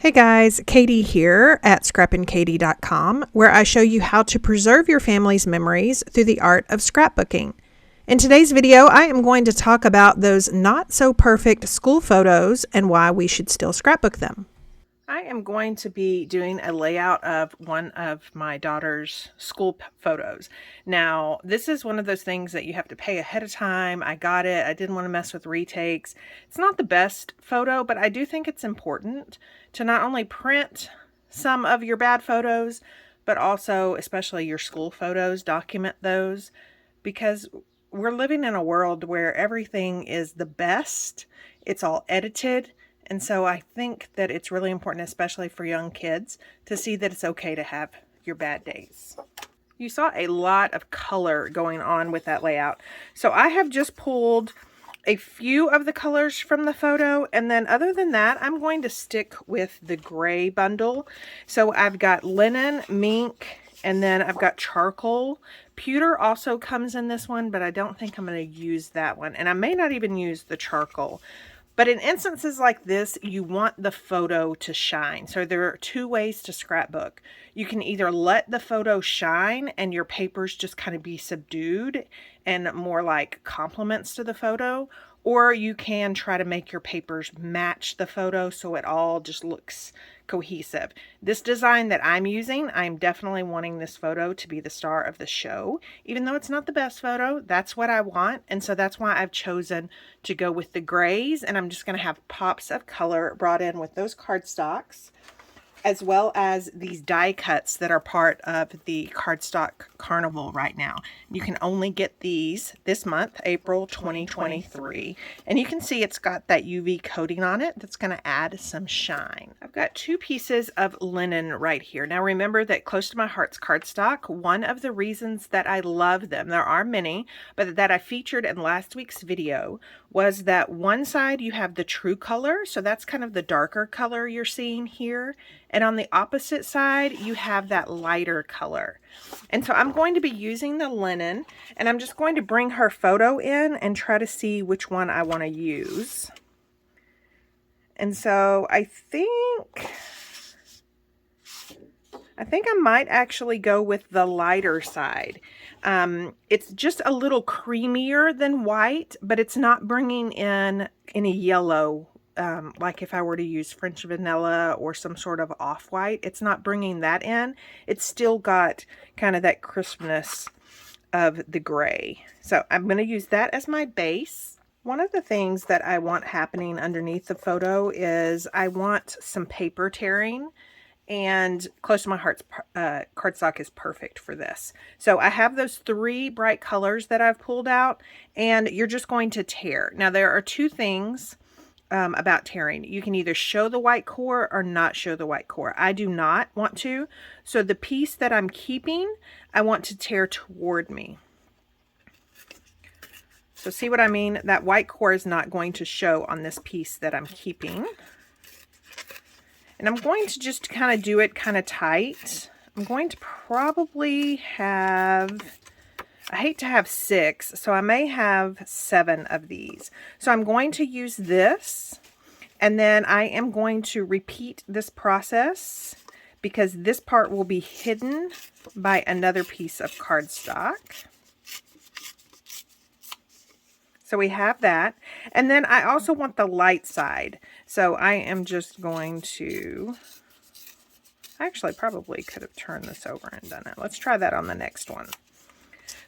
Hey guys, Katie here at scrappinkaty.com, where I show you how to preserve your family's memories through the art of scrapbooking. In today's video, I am going to talk about those not so perfect school photos and why we should still scrapbook them. I am going to be doing a layout of one of my daughter's school photos. Now, this is one of those things that you have to pay ahead of time. I got it. I didn't want to mess with retakes. It's not the best photo, but I do think it's important to not only print some of your bad photos, but also, especially your school photos, document those, because we're living in a world where everything is the best. It's all edited. And so I think that it's really important, especially for young kids, to see that it's okay to have your bad days. You saw a lot of color going on with that layout. So I have just pulled a few of the colors from the photo, and then other than that, I'm going to stick with the gray bundle. So I've got linen, mink, and then I've got charcoal. Pewter also comes in this one, but I don't think I'm going to use that one. And I may not even use the charcoal. But in instances like this, you want the photo to shine. So there are two ways to scrapbook. You can either let the photo shine and your papers just kind of be subdued and more like compliments to the photo, or you can try to make your papers match the photo so it all just looks cohesive. This design that I'm using, I'm definitely wanting this photo to be the star of the show. Even though it's not the best photo, that's what I want. And so that's why I've chosen to go with the grays, and I'm just going to have pops of color brought in with those cardstocks, as well as these die cuts that are part of the Cardstock Carnival right now. You can only get these this month, April 2023. And you can see it's got that UV coating on it that's going to add some shine. I've got two pieces of linen right here. Now remember that Close to My Heart's cardstock, one of the reasons that I love them, there are many, but that I featured in last week's video, was that one side you have the true color, so that's kind of the darker color you're seeing here. And on the opposite side, you have that lighter color. And so I'm going to be using the linen, and I'm just going to bring her photo in and try to see which one I want to use. And so I think I might actually go with the lighter side. It's just a little creamier than white, but it's not bringing in any yellow. Like if I were to use French vanilla or some sort of off-white, it's not bringing that in. It's still got kind of that crispness of the gray. So I'm going to use that as my base. One of the things that I want happening underneath the photo is I want some paper tearing, and Close to My Heart's cardstock is perfect for this. So I have those three bright colors that I've pulled out, and you're just going to tear. Now there are two things about tearing. You can either show the white core or not show the white core. I do not want to. So the piece that I'm keeping, I want to tear toward me. So see what I mean? That white core is not going to show on this piece that I'm keeping. And I'm going to just kind of do it kind of tight. I'm going to probably have, I hate to have 6, so I may have 7 of these. So I'm going to use this, and then I am going to repeat this process because this part will be hidden by another piece of cardstock. So we have that. And then I also want the light side. So I am just going to, actually probably could have turned this over and done it. Let's try that on the next one.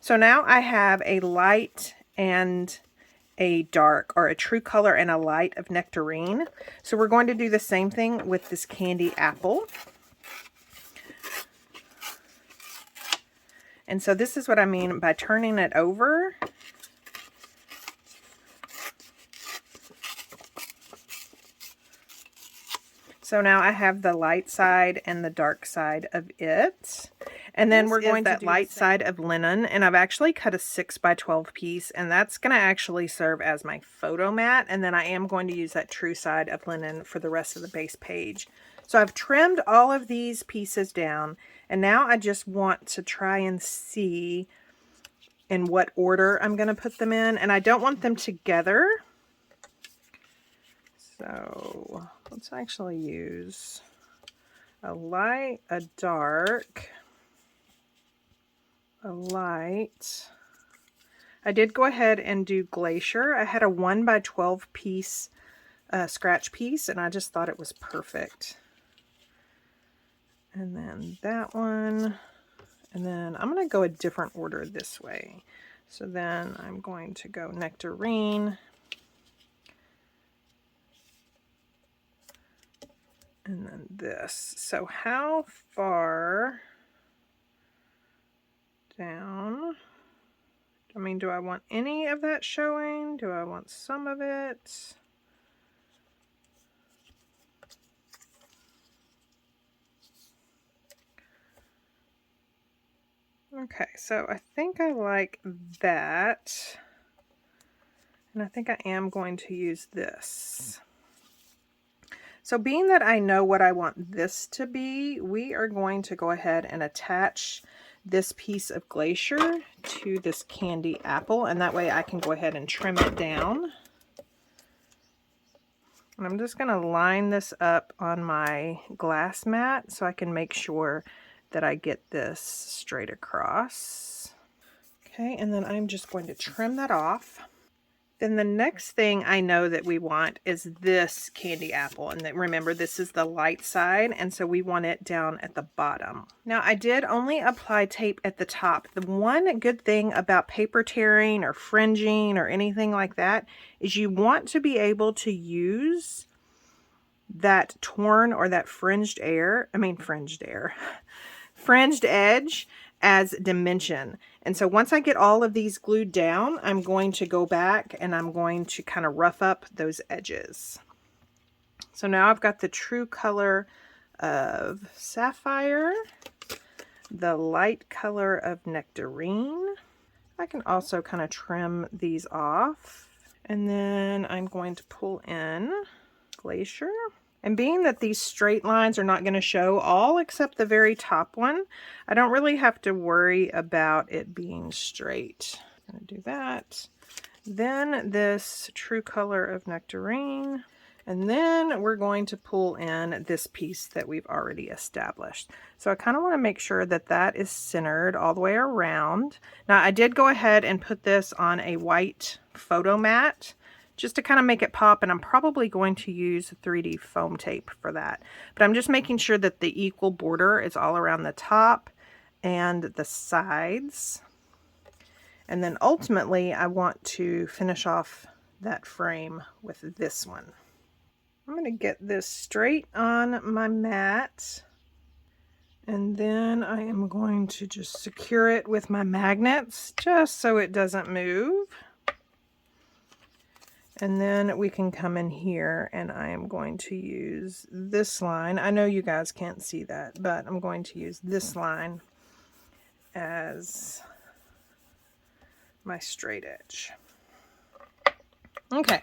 So now I have a light and a dark, or a true color and a light of nectarine. So we're going to do the same thing with this candy apple. And so this is what I mean by turning it over. So now I have the light side and the dark side of it. And then we're going to that light side of linen, and I've actually cut a 6 by 12 piece, and that's going to actually serve as my photo mat. And then I am going to use that true side of linen for the rest of the base page. So I've trimmed all of these pieces down, and now I just want to try and see in what order I'm going to put them in. And I don't want them together. So let's actually use a light, a dark, a light. I did go ahead and do Glacier. I had a 1 by 12 piece scratch piece, and I just thought it was perfect. And then that one, and then I'm going to go a different order this way. So then I'm going to go Nectarine, and then this. So how far down? I mean, do I want any of that showing? Do I want some of it? Okay, so I think I like that. And I think I am going to use this. So being that I know what I want this to be, we are going to go ahead and attach this piece of Glacier to this candy apple, and that way I can go ahead and trim it down. And I'm just going to line this up on my glass mat so I can make sure that I get this straight across. Okay, and then I'm just going to trim that off. Then the next thing I know that we want is this candy apple. And then remember, this is the light side, and so we want it down at the bottom. Now, I did only apply tape at the top. The one good thing about paper tearing or fringing or anything like that is you want to be able to use that torn or that fringed edge as dimension. And so once I get all of these glued down, I'm going to go back and I'm going to kind of rough up those edges. So now I've got the true color of Sapphire, the light color of Nectarine. I can also kind of trim these off. And then I'm going to pull in Glacier. And being that these straight lines are not going to show all except the very top one, I don't really have to worry about it being straight. I'm going to do that. Then this true color of Nectarine. And then we're going to pull in this piece that we've already established. So I kind of want to make sure that that is centered all the way around. Now I did go ahead and put this on a white photo mat, just to kind of make it pop, and I'm probably going to use 3D foam tape for that. But I'm just making sure that the equal border is all around the top and the sides. And then ultimately, I want to finish off that frame with this one. I'm going to get this straight on my mat. And then I am going to just secure it with my magnets, just so it doesn't move. And then we can come in here and I am going to use this line. I know you guys can't see that, but I'm going to use this line as my straight edge. Okay,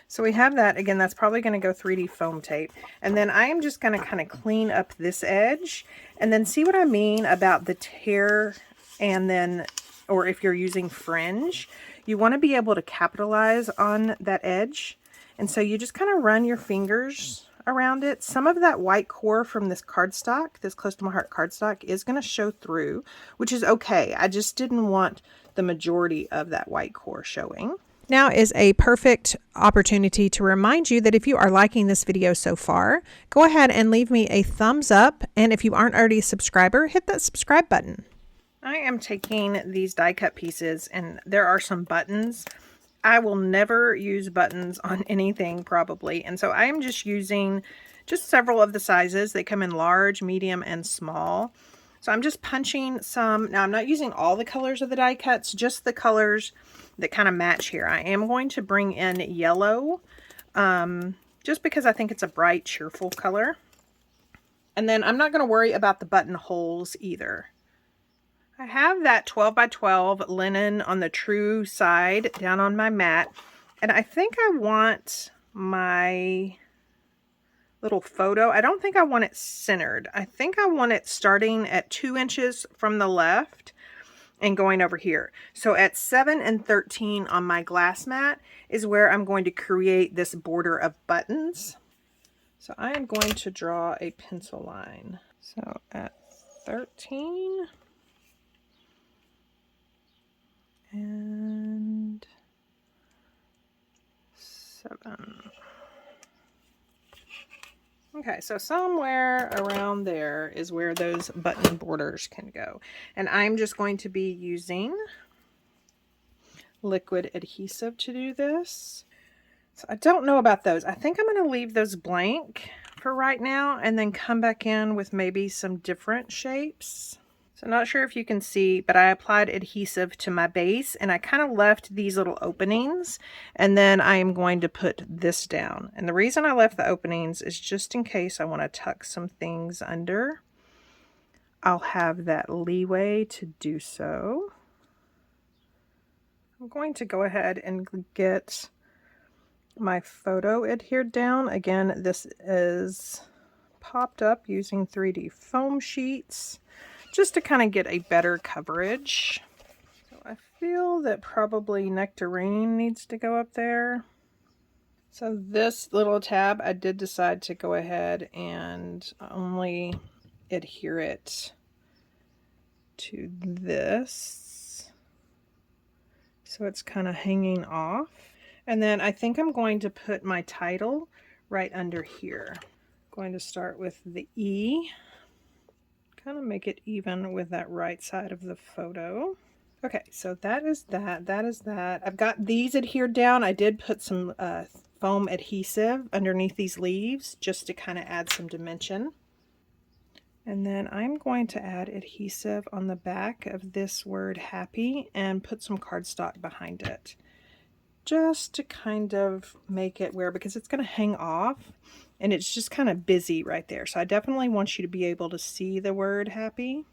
so we have that. Again, that's probably going to go 3D foam tape. And then I am just going to kind of clean up this edge and then see what I mean about the tear, and then, or if you're using fringe, you want to be able to capitalize on that edge. And so you just kind of run your fingers around it. Some of that white core from this cardstock, this Close to My Heart cardstock, is going to show through, which is okay. I just didn't want the majority of that white core showing. Now is a perfect opportunity to remind you that if you are liking this video so far, go ahead and leave me a thumbs up. And if you aren't already a subscriber, hit that subscribe button. I am taking these die cut pieces, and there are some buttons. I will never use buttons on anything probably. And so I am just using just several of the sizes. They come in large, medium, and small. So I'm just punching some. Now I'm not using all the colors of the die cuts, just the colors that kind of match here. I am going to bring in yellow, just because I think it's a bright, cheerful color. And then I'm not going to worry about the buttonholes either. I have that 12 by 12 linen on the true side down on my mat, and I think I want my little photo. I don't think I want it centered. I think I want it starting at 2 inches from the left and going over here. So at 7 and 13 on my glass mat is where I'm going to create this border of buttons. So I am going to draw a pencil line. So at 13 and 7. Okay, so somewhere around there is where those button borders can go. And I'm just going to be using liquid adhesive to do this. So I don't know about those. I think I'm going to leave those blank for right now and then come back in with maybe some different shapes. So I'm not sure if you can see, but I applied adhesive to my base and I kind of left these little openings, and then I am going to put this down. And the reason I left the openings is just in case I want to tuck some things under. I'll have that leeway to do so. I'm going to go ahead and get my photo adhered down. Again, this is popped up using 3D foam sheets, just to kind of get a better coverage. So I feel that probably nectarine needs to go up there. So this little tab, I did decide to go ahead and only adhere it to this. So it's kind of hanging off. And then I think I'm going to put my title right under here. I'm going to start with the E. Kind of make it even with that right side of the photo. Okay, so that is that. That is that. I've got these adhered down. I did put some foam adhesive underneath these leaves just to kind of add some dimension. And then I'm going to add adhesive on the back of this word happy and put some cardstock behind it, just to kind of make it where, because it's going to hang off and it's just kind of busy right there. So I definitely want you to be able to see the word happy.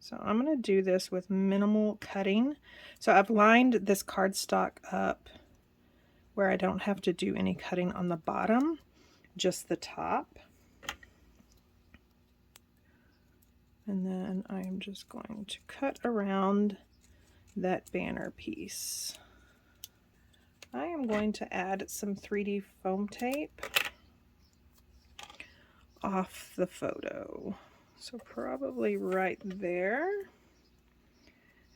So I'm going to do this with minimal cutting. So I've lined this cardstock up where I don't have to do any cutting on the bottom, just the top. And then I'm just going to cut around that banner piece. I am going to add some 3D foam tape off the photo. So probably right there.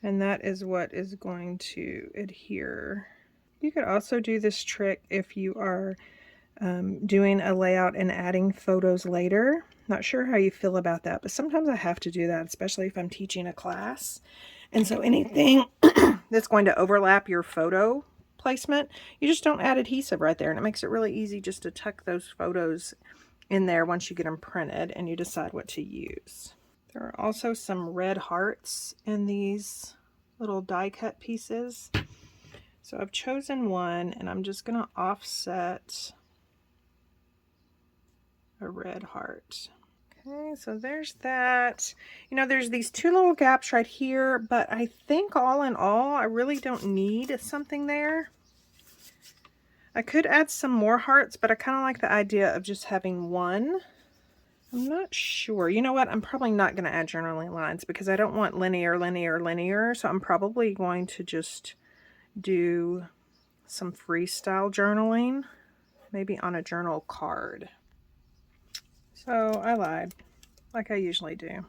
And that is what is going to adhere. You could also do this trick if you are doing a layout and adding photos later. Not sure how you feel about that, but sometimes I have to do that, especially if I'm teaching a class. And so anything that's going to overlap your photo placement, you just don't add adhesive right there, and it makes it really easy just to tuck those photos in there once you get them printed and you decide what to use. There are also some red hearts in these little die cut pieces. So I've chosen one and I'm just going to offset a red heart. Okay, so there's that. You know, there's these two little gaps right here, but I think all in all, I really don't need something there. I could add some more hearts, but I kind of like the idea of just having one. I'm not sure. You know what? I'm probably not going to add journaling lines because I don't want linear, linear, linear. So I'm probably going to just do some freestyle journaling, maybe on a journal card. So I lied, like I usually do.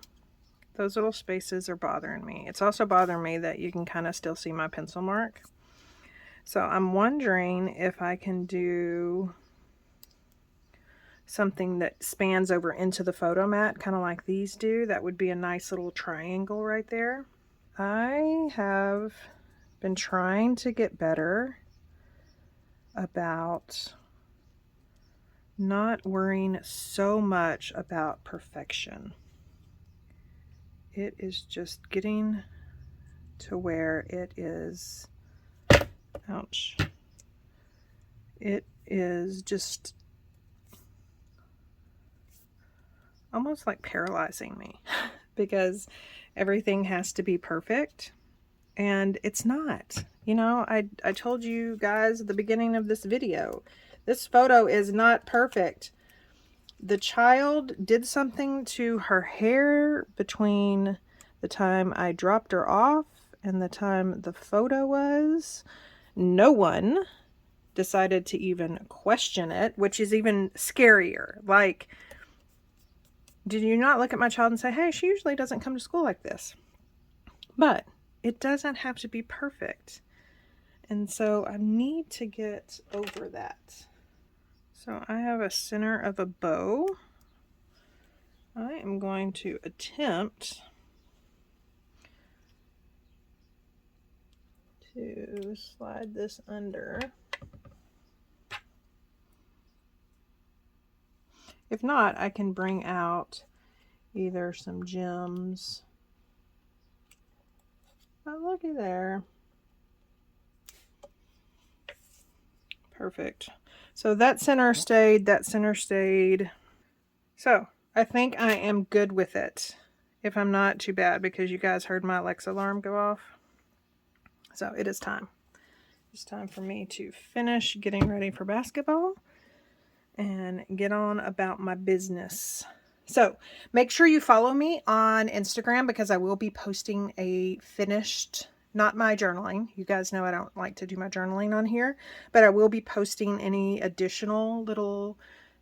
Those little spaces are bothering me. It's also bothering me that you can kind of still see my pencil mark. So I'm wondering if I can do something that spans over into the photo mat, kind of like these do. That would be a nice little triangle right there. I have been trying to get better about not worrying so much about perfection. It is just getting to where it is, ouch, it is just almost like paralyzing me because everything has to be perfect and it's not. You know, I told you guys at the beginning of this video, this photo is not perfect. The child did something to her hair between the time I dropped her off and the time the photo was, no one decided to even question it, which is even scarier. Like, did you not look at my child and say, hey, she usually doesn't come to school like this? But it doesn't have to be perfect. And so I need to get over that. So I have a center of a bow. I am going to attempt to slide this under. If not, I can bring out either some gems. Oh, looky there. Perfect. So that center stayed, that center stayed. So I think I am good with it. If I'm not, too bad, because you guys heard my Alexa alarm go off. So it is time. It's time for me to finish getting ready for basketball and get on about my business. So make sure you follow me on Instagram, because I will be posting a finished, not my journaling. You guys know I don't like to do my journaling on here, but I will be posting any additional little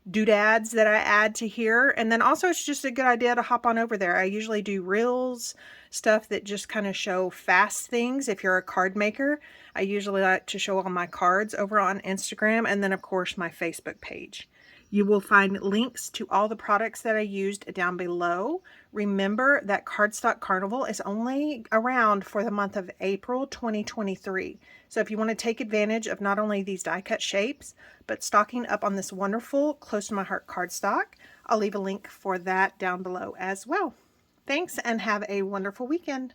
doodads that I add to here. And then also, it's just a good idea to hop on over there. I usually do reels, stuff that just kind of show fast things. If you're a card maker, I usually like to show all my cards over on Instagram, and then of course my Facebook page. You will find links to all the products that I used down below. Remember that Cardstock Carnival is only around for the month of April 2023. So if you want to take advantage of not only these die cut shapes, but stocking up on this wonderful close to my heart cardstock, I'll leave a link for that down below as well. Thanks, and have a wonderful weekend.